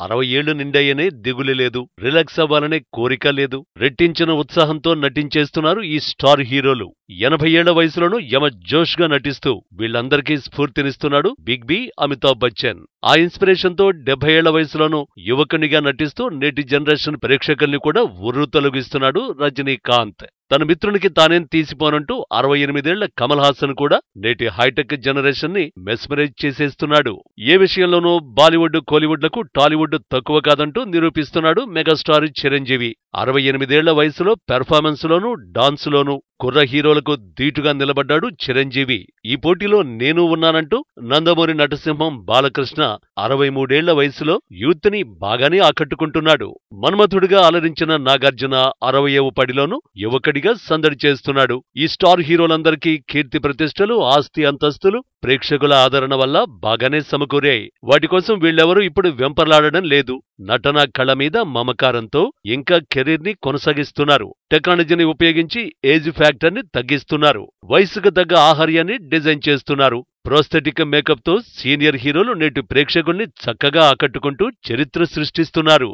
60 ఏళ్లు నిండాయనే దిగులు లేదు, రిలాక్స్ అవ్వాలనే కోరిక లేదు. రెట్టించిన ఉత్సాహంతో నటించేస్తున్నారు ఈ స్టార్ హీరోలు. 80 ఏళ్ల వయసులోనూ యమ జోష్గా నటిస్తూ వీళ్లందరికీ స్ఫూర్తినిస్తున్నాడు బిగ్ బి అమితాబ్ బచ్చన్. ఆ ఇన్స్పిరేషన్ తో 70 ఏళ్ల వయసులోనూ యువకునిగా నటిస్తూ నేటి జనరేషన్ ప్రేక్షకుల్ని కూడా ఉర్రూతలొగిస్తున్నాడు రజనీకాంత్. తన మిత్రునికి తానేం తీసిపోనంటూ 68 ఏళ్ల కమల్ హాసన్ కూడా నేటి హైటెక్ జనరేషన్ ని మెస్మరైజ్ చేసేస్తున్నాడు. ఏ విషయంలోనూ బాలీవుడ్ కోలీవుడ్లకు టాలీవుడ్ తక్కువ కాదంటూ నిరూపిస్తున్నాడు మెగాస్టార్ చిరంజీవి. 68 ఏళ్ల వయసులో పెర్ఫార్మెన్స్ లోనూ డాన్స్ లోనూ కుర్ర హీరోలకు ధీటుగా నిలబడ్డాడు చిరంజీవి. ఈ పోటీలో నేను ఉన్నానంటూ నందమూరి నటసింహం బాలకృష్ణ 63 ఏళ్ల వయసులో యూత్ ని బాగానే ఆకట్టుకుంటున్నాడు. మన్మథుడిగా అలరించిన నాగార్జున 60వ పడిలోనూ యువకుడిగా సందడి చేస్తున్నాడు. ఈ స్టార్ హీరోలందరికీ కీర్తి ప్రతిష్టలు, ఆస్తి అంతస్తులు ప్రేక్షకుల ఆదరణ వల్ల బాగానే సమకూరాయి. వాటి కోసం వీళ్లెవరూ ఇప్పుడు వెంపర్లాడడం లేదు. నటనా కళ మీద మమకారంతో ఇంకా కెరీర్ ని కొనసాగిస్తున్నారు. టెక్నాలజీని ఉపయోగించి ఏజ్ ఫ్యాక్టర్ ని తగ్గిస్తున్నారు. వయసుకు తగ్గ ఆహార్యాన్ని డిజైన్ చేస్తున్నారు. ప్రోస్థెటిక్ మేకప్ తో సీనియర్ హీరోలు నేటి ప్రేక్షకుల్ని చక్కగా ఆకట్టుకుంటూ చరిత్ర సృష్టిస్తున్నారు.